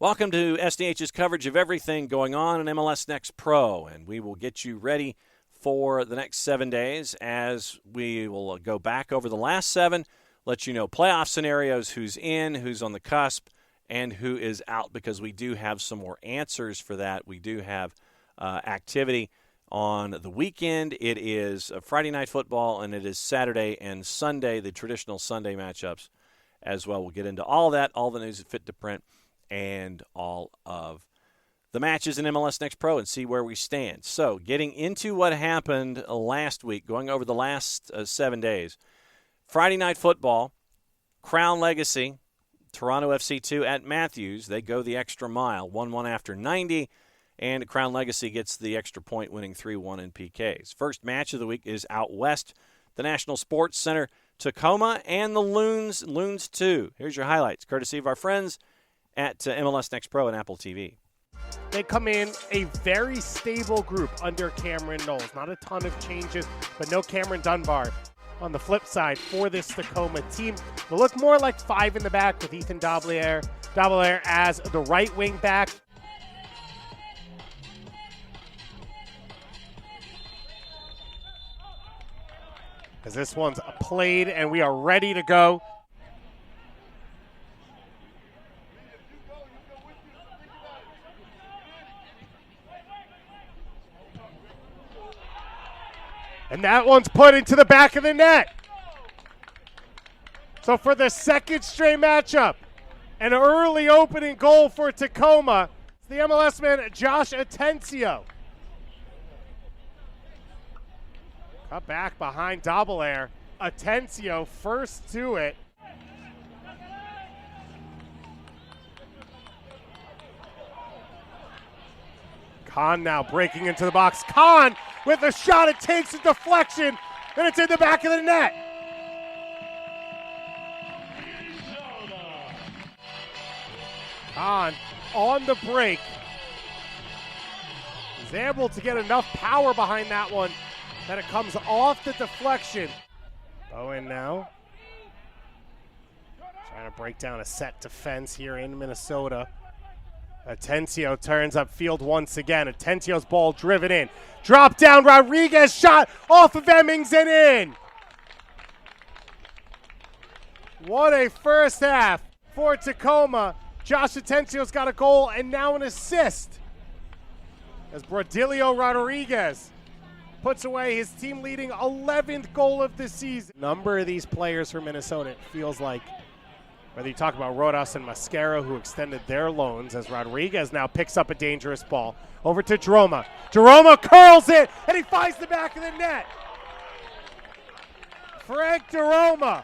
Welcome to SDH's coverage of everything going on in MLS Next Pro, and we will get you ready for the next 7 days as we will go back over the last 7, let you know playoff scenarios, who's in, who's on the cusp, and who is out, because we do have some more answers for that. We do have activity on the weekend. It is Friday night football, and it is Saturday and Sunday, the traditional Sunday matchups as well. We'll get into all that, all the news that fit to print, and all of the matches in MLS Next Pro, and see where we stand. So getting into what happened last week, going over the last 7 days. Friday night football, Crown Legacy, Toronto FC2 at Matthews. They go the extra mile, 1-1 after 90, and Crown Legacy gets the extra point, winning 3-1 in PKs. First match of the week is out west, the National Sports Center, Tacoma, and the Loons 2. Here's your highlights, courtesy of our friends at MLS Next Pro and Apple TV. They come in a very stable group under Cameron Knowles. Not a ton of changes, but no Cameron Dunbar. On the flip side, for this Tacoma team, will look more like 5 in the back with Ethan Dablier as the right wing back. As this one's played and we are ready to go. And that one's put into the back of the net. So for the second straight matchup, an early opening goal for Tacoma. It's the MLS man, Josh Atencio. Cut back behind Dablier. Atencio first to it. Khan now breaking into the box. Khan with a shot, it takes a deflection, and it's in the back of the net. Khan on the break. He's able to get enough power behind that one that it comes off the deflection. Bowen now trying to break down a set defense here in Minnesota. Atencio turns upfield once again. Atencio's ball driven in. Drop down, Rodriguez shot off of Emmings and in. What a first half for Tacoma. Josh Atencio's got a goal and now an assist as Brodilio Rodriguez puts away his team-leading 11th goal of the season. Number of these players for Minnesota, it feels like, whether you talk about Rodas and Mascaro, who extended their loans, as Rodriguez now picks up a dangerous ball. Over to Jeroma. Jeroma curls it, and he finds the back of the net. Frank Jeroma.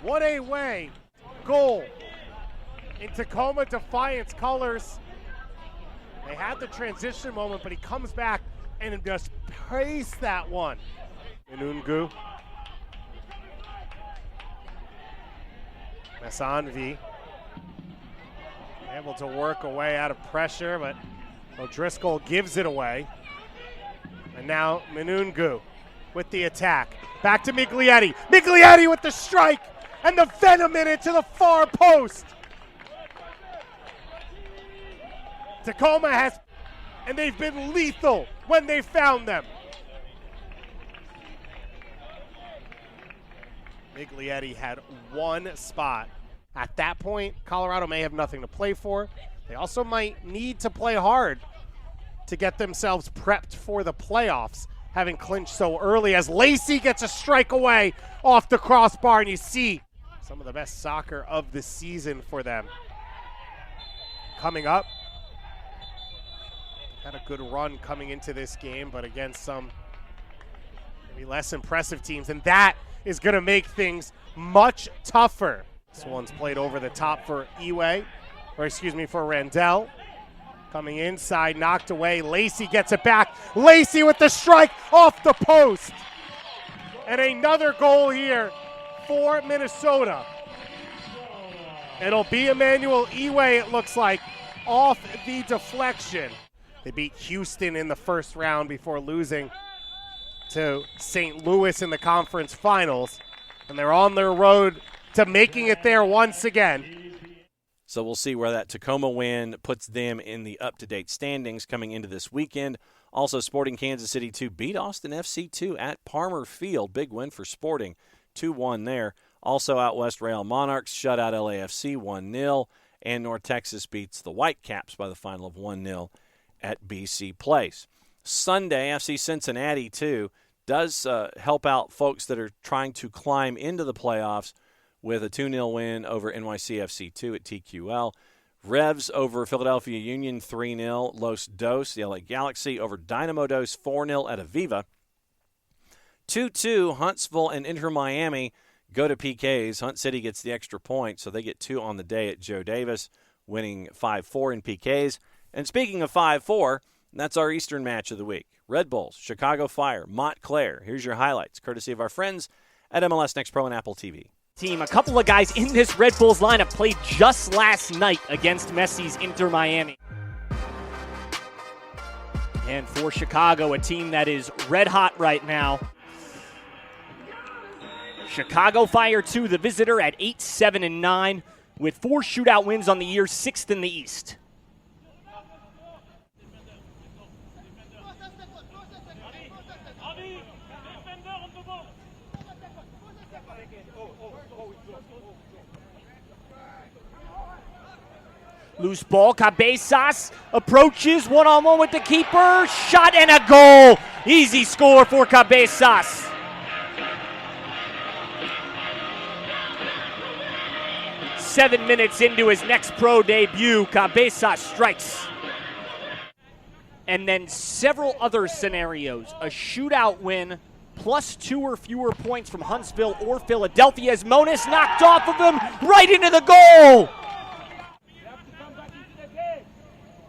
What a way. Goal. In Tacoma Defiance colors. They had the transition moment, but he comes back and just praise that one. Inungu. Messanvi able to work away out of pressure, but O'Driscoll gives it away. And now Menungu with the attack. Back to Miglietti. Miglietti with the strike and the venom in it to the far post. Tacoma has, and they've been lethal when they found them. Miglietti had one spot. At that point, Colorado may have nothing to play for. They also might need to play hard to get themselves prepped for the playoffs, having clinched so early, as Lacey gets a strike away off the crossbar, and you see some of the best soccer of the season for them. Coming up, had a good run coming into this game, but against some maybe less impressive teams, and that is going to make things much tougher. This one's played over the top for for Randell. Coming inside, knocked away. Lacey gets it back. Lacey with the strike off the post. And another goal here for Minnesota. It'll be Emmanuel Iwe, it looks like, off the deflection. They beat Houston in the first round before losing to St. Louis in the conference finals. And they're on their road to making it there once again. So we'll see where that Tacoma win puts them in the up-to-date standings coming into this weekend. Also, Sporting Kansas City 2 beat Austin FC 2 at Palmer Field. Big win for Sporting, 2-1 there. Also out west, Real Monarchs shut out LAFC 1-0, and North Texas beats the Whitecaps by the final of 1-0 at BC Place. Sunday, FC Cincinnati 2 does help out folks that are trying to climb into the playoffs with a 2-0 win over NYCFC 2 at TQL. Revs over Philadelphia Union 3-0. Los Dos, the LA Galaxy, over Dynamo Dos 4-0 at Aviva. 2-2, Huntsville and Inter Miami go to PKs. Hunt City gets the extra point, so they get 2 on the day at Joe Davis, winning 5-4 in PKs. And speaking of 5-4, that's our Eastern match of the week. Red Bulls, Chicago Fire, Montclair. Here's your highlights, courtesy of our friends at MLS Next Pro and Apple TV. Team, a couple of guys in this Red Bulls lineup played just last night against Messi's Inter Miami. And for Chicago, a team that is red hot right now. Chicago Fire 2, the visitor at 8-7-9, with 4 shootout wins on the year, 6th in the East. Loose ball, Cabezas approaches one-on-one with the keeper. Shot and a goal. Easy score for Cabezas. Seven minutes into his next pro debut, Cabezas strikes. And then several other scenarios. A shootout win, plus 2 or fewer points from Huntsville or Philadelphia as Monis knocked off of him right into the goal.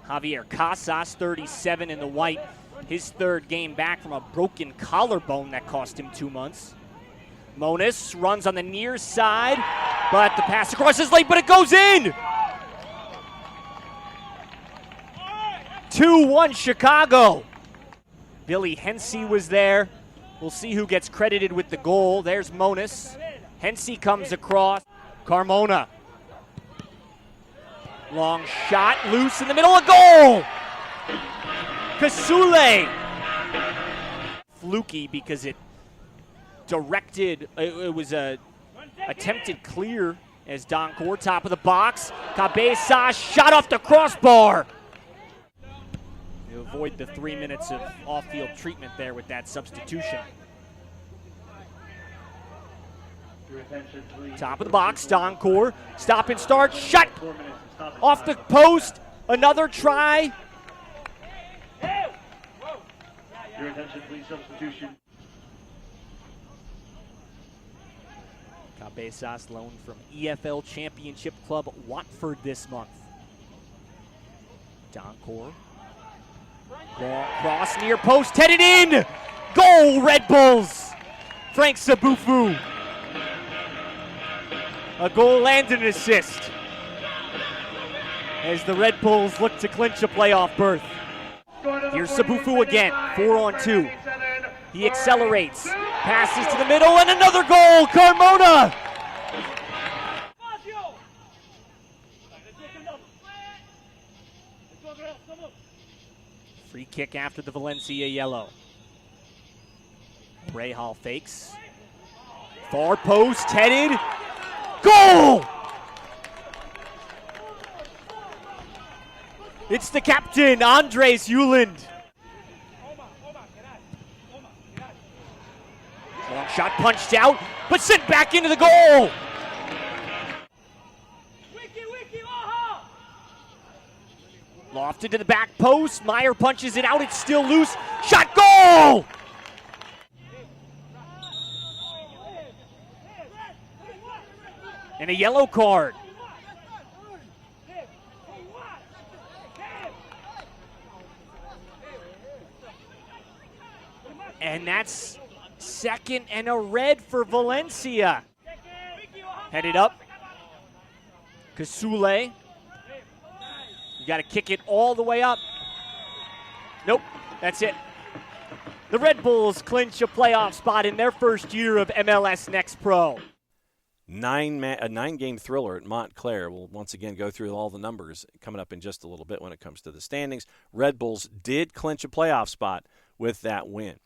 Javier Casas, 37 in the white, his 3rd game back from a broken collarbone that cost him 2 months. Monis runs on the near side, but the pass across is late, but it goes in! 2-1 Chicago. Billy Hensey was there. We'll see who gets credited with the goal. There's Monis. Hensey comes across. Carmona. Long shot, loose in the middle, a goal! Kasule. Fluky because it directed, it was a attempted clear as Doncourt, top of the box. Cabezas shot off the crossbar. You avoid the 3 minutes of off-field treatment there with that substitution. Top of the box, Doncourt, stop and start, shot off the post, another try. Your attention, please, substitution. Cabezas loaned from EFL Championship Club Watford this month. Doncourt. Long cross near post, headed in! Goal, Red Bulls! Frank Sabufu. A goal and an assist as the Red Bulls look to clinch a playoff berth. Here's Sabufu again, 4-on-2. He accelerates, passes to the middle, and another goal, Carmona! Free kick after the Valencia yellow. Rahal fakes. Far post, headed. Goal! It's the captain, Andres Uland. Long shot punched out, but sent back into the goal. Lofted to the back post. Meyer punches it out. It's still loose. Shot, goal! And a yellow card. And that's second and a red for Valencia. Headed up. Kasule. You got to kick it all the way up. Nope, that's it. The Red Bulls clinch a playoff spot in their first year of MLS Next Pro. a 9-game thriller at Montclair. We'll once again go through all the numbers coming up in just a little bit when it comes to the standings. Red Bulls did clinch a playoff spot with that win.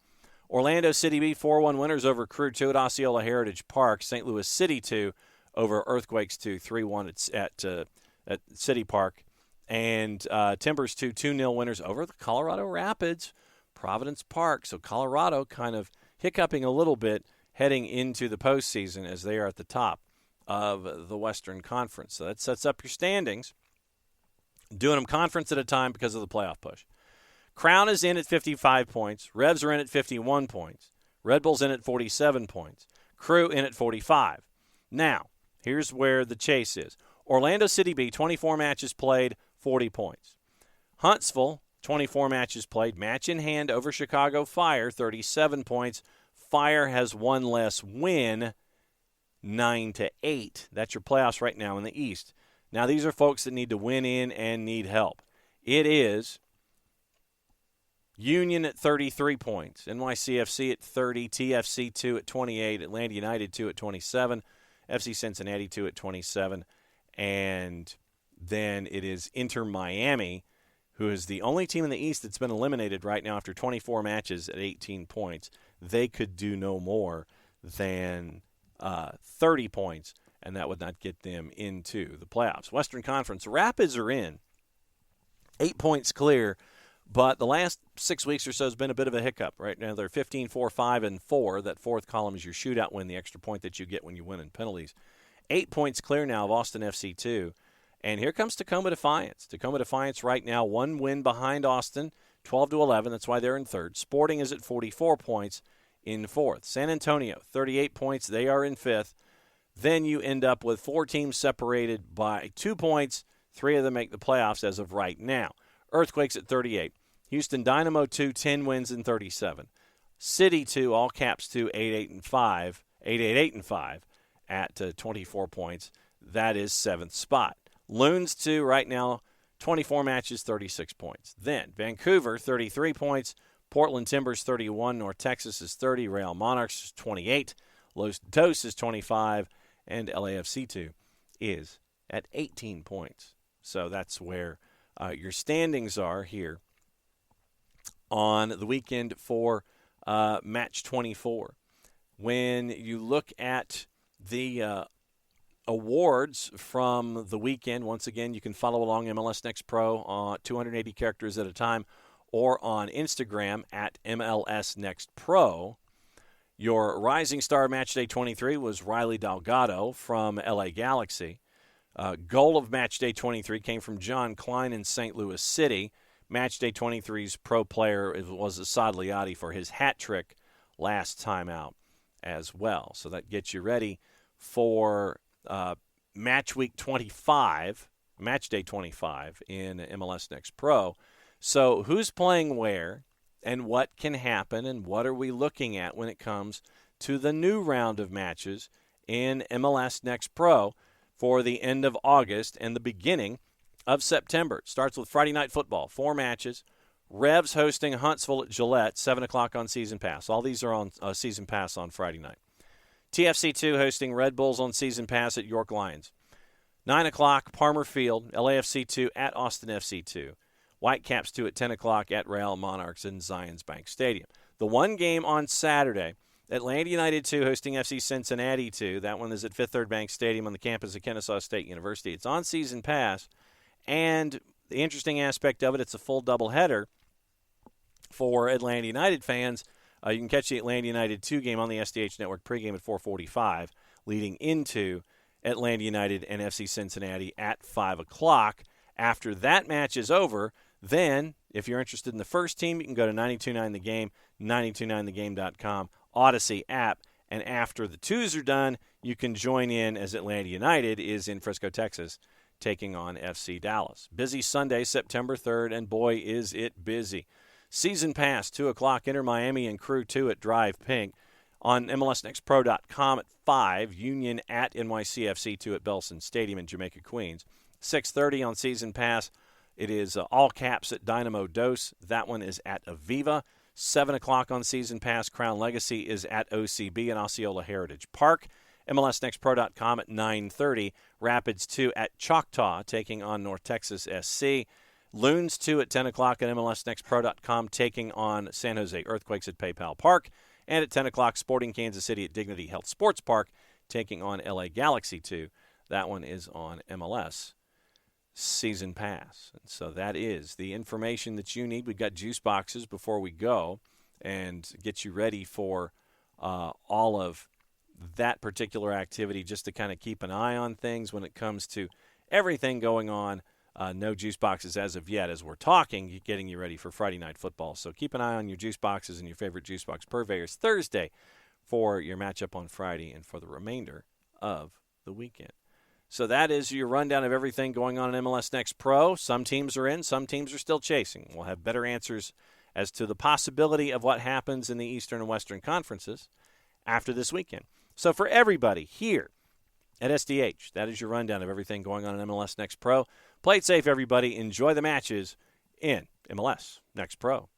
Orlando City B 4-1 winners over Crew 2 at Osceola Heritage Park. St. Louis City 2 over Earthquakes 2, 3-1 at City Park. And Timbers 2-0 winners over the Colorado Rapids, Providence Park. So Colorado kind of hiccuping a little bit heading into the postseason as they are at the top of the Western Conference. So that sets up your standings, doing them conference at a time because of the playoff push. Crown is in at 55 points. Revs are in at 51 points. Red Bull's in at 47 points. Crew in at 45. Now, here's where the chase is. Orlando City B, 24 matches played, 40 points. Huntsville, 24 matches played, match in hand over Chicago Fire, 37 points. Fire has one less win, 9-8. That's your playoffs right now in the East. Now, these are folks that need to win in and need help. It is Union at 33 points, NYCFC at 30, TFC 2 at 28, Atlanta United 2 at 27, FC Cincinnati 2 at 27, and then it is Inter Miami, who is the only team in the East that's been eliminated right now after 24 matches at 18 points. They could do no more than 30 points, and that would not get them into the playoffs. Western Conference, Rapids are in, 8 points clear. But the last 6 weeks or so has been a bit of a hiccup. Right now they're 15, 4, 5, and 4. That fourth column is your shootout win, the extra point that you get when you win in penalties. 8 points clear now of Austin FC 2. And here comes Tacoma Defiance. Tacoma Defiance right now 1 win behind Austin, 12-11. That's why they're in third. Sporting is at 44 points in fourth. San Antonio, 38 points. They are in fifth. Then you end up with 4 teams separated by 2 points. 3 of them make the playoffs as of right now. Earthquakes at 38. Houston Dynamo 2, 10 wins and 37. City 2, all caps 2, 8-8-5 at 24 points. That is 7th spot. Loons 2 right now, 24 matches, 36 points. Then Vancouver 33 points. Portland Timbers 31. North Texas is 30. Real Monarchs is 28. Los Dos is 25. And LAFC 2 is at 18 points. So that's where your standings are here on the weekend for match 24. When you look at the awards from the weekend, once again, you can follow along MLS Next Pro on 280 characters at a time or on Instagram at MLS Next Pro. Your Rising Star Match Day 23 was Riley Delgado from LA Galaxy. Goal of Match Day 23 came from John Klein in St. Louis City. Match Day 23's pro player was Asad Liati for his hat trick last time out as well. So that gets you ready for Match Week 25, Match Day 25 in MLS Next Pro. So who's playing where and what can happen and what are we looking at when it comes to the new round of matches in MLS Next Pro for the end of August and the beginning of September. It starts with Friday Night Football, 4 matches. Revs hosting Huntsville at Gillette, 7 o'clock on Season Pass. All these are on Season Pass on Friday night. TFC 2 hosting Red Bulls on Season Pass at York Lions. 9 o'clock, Palmer Field, LAFC 2 at Austin FC 2. Whitecaps 2 at 10 o'clock at Real Monarchs in Zions Bank Stadium. The one game on Saturday, Atlanta United 2 hosting FC Cincinnati 2. That one is at Fifth Third Bank Stadium on the campus of Kennesaw State University. It's on Season Pass, and the interesting aspect of it, it's a full doubleheader for Atlanta United fans. You can catch the Atlanta United 2 game on the SDH Network pregame at 4:45, leading into Atlanta United and FC Cincinnati at 5 o'clock. After that match is over, then if you're interested in the first team, you can go to 929 The Game, 929thegame.com, Odyssey app, and after the twos are done, you can join in as Atlanta United is in Frisco, Texas, taking on FC Dallas. Busy Sunday, September 3rd, and boy, is it busy. Season Pass, 2 o'clock, Inter Miami and Crew 2 at Drive Pink. On MLSNextPro.com at 5, Union at NYCFC 2 at Belson Stadium in Jamaica, Queens. 6:30 on Season Pass, it is all caps at Dynamo Dos. That one is at Aviva. 7 o'clock on Season Pass, Crown Legacy is at OCB in Osceola Heritage Park. MLSNextPro.com at 9:30. Rapids 2 at Choctaw taking on North Texas SC. Loons 2 at 10 o'clock at MLSNextPro.com taking on San Jose Earthquakes at PayPal Park. And at 10 o'clock, Sporting Kansas City at Dignity Health Sports Park taking on LA Galaxy 2. That one is on MLS Season Pass. And so that is the information that you need. We've got juice boxes before we go and get you ready for all of that particular activity, just to kind of keep an eye on things when it comes to everything going on. No juice boxes as of yet as we're talking, getting you ready for Friday Night Football. So keep an eye on your juice boxes and your favorite juice box purveyors Thursday for your matchup on Friday and for the remainder of the weekend. So that is your rundown of everything going on in MLS Next Pro. Some teams are in, some teams are still chasing. We'll have better answers as to the possibility of what happens in the Eastern and Western Conferences after this weekend. So for everybody here at SDH, that is your rundown of everything going on in MLS Next Pro. Play it safe, everybody. Enjoy the matches in MLS Next Pro.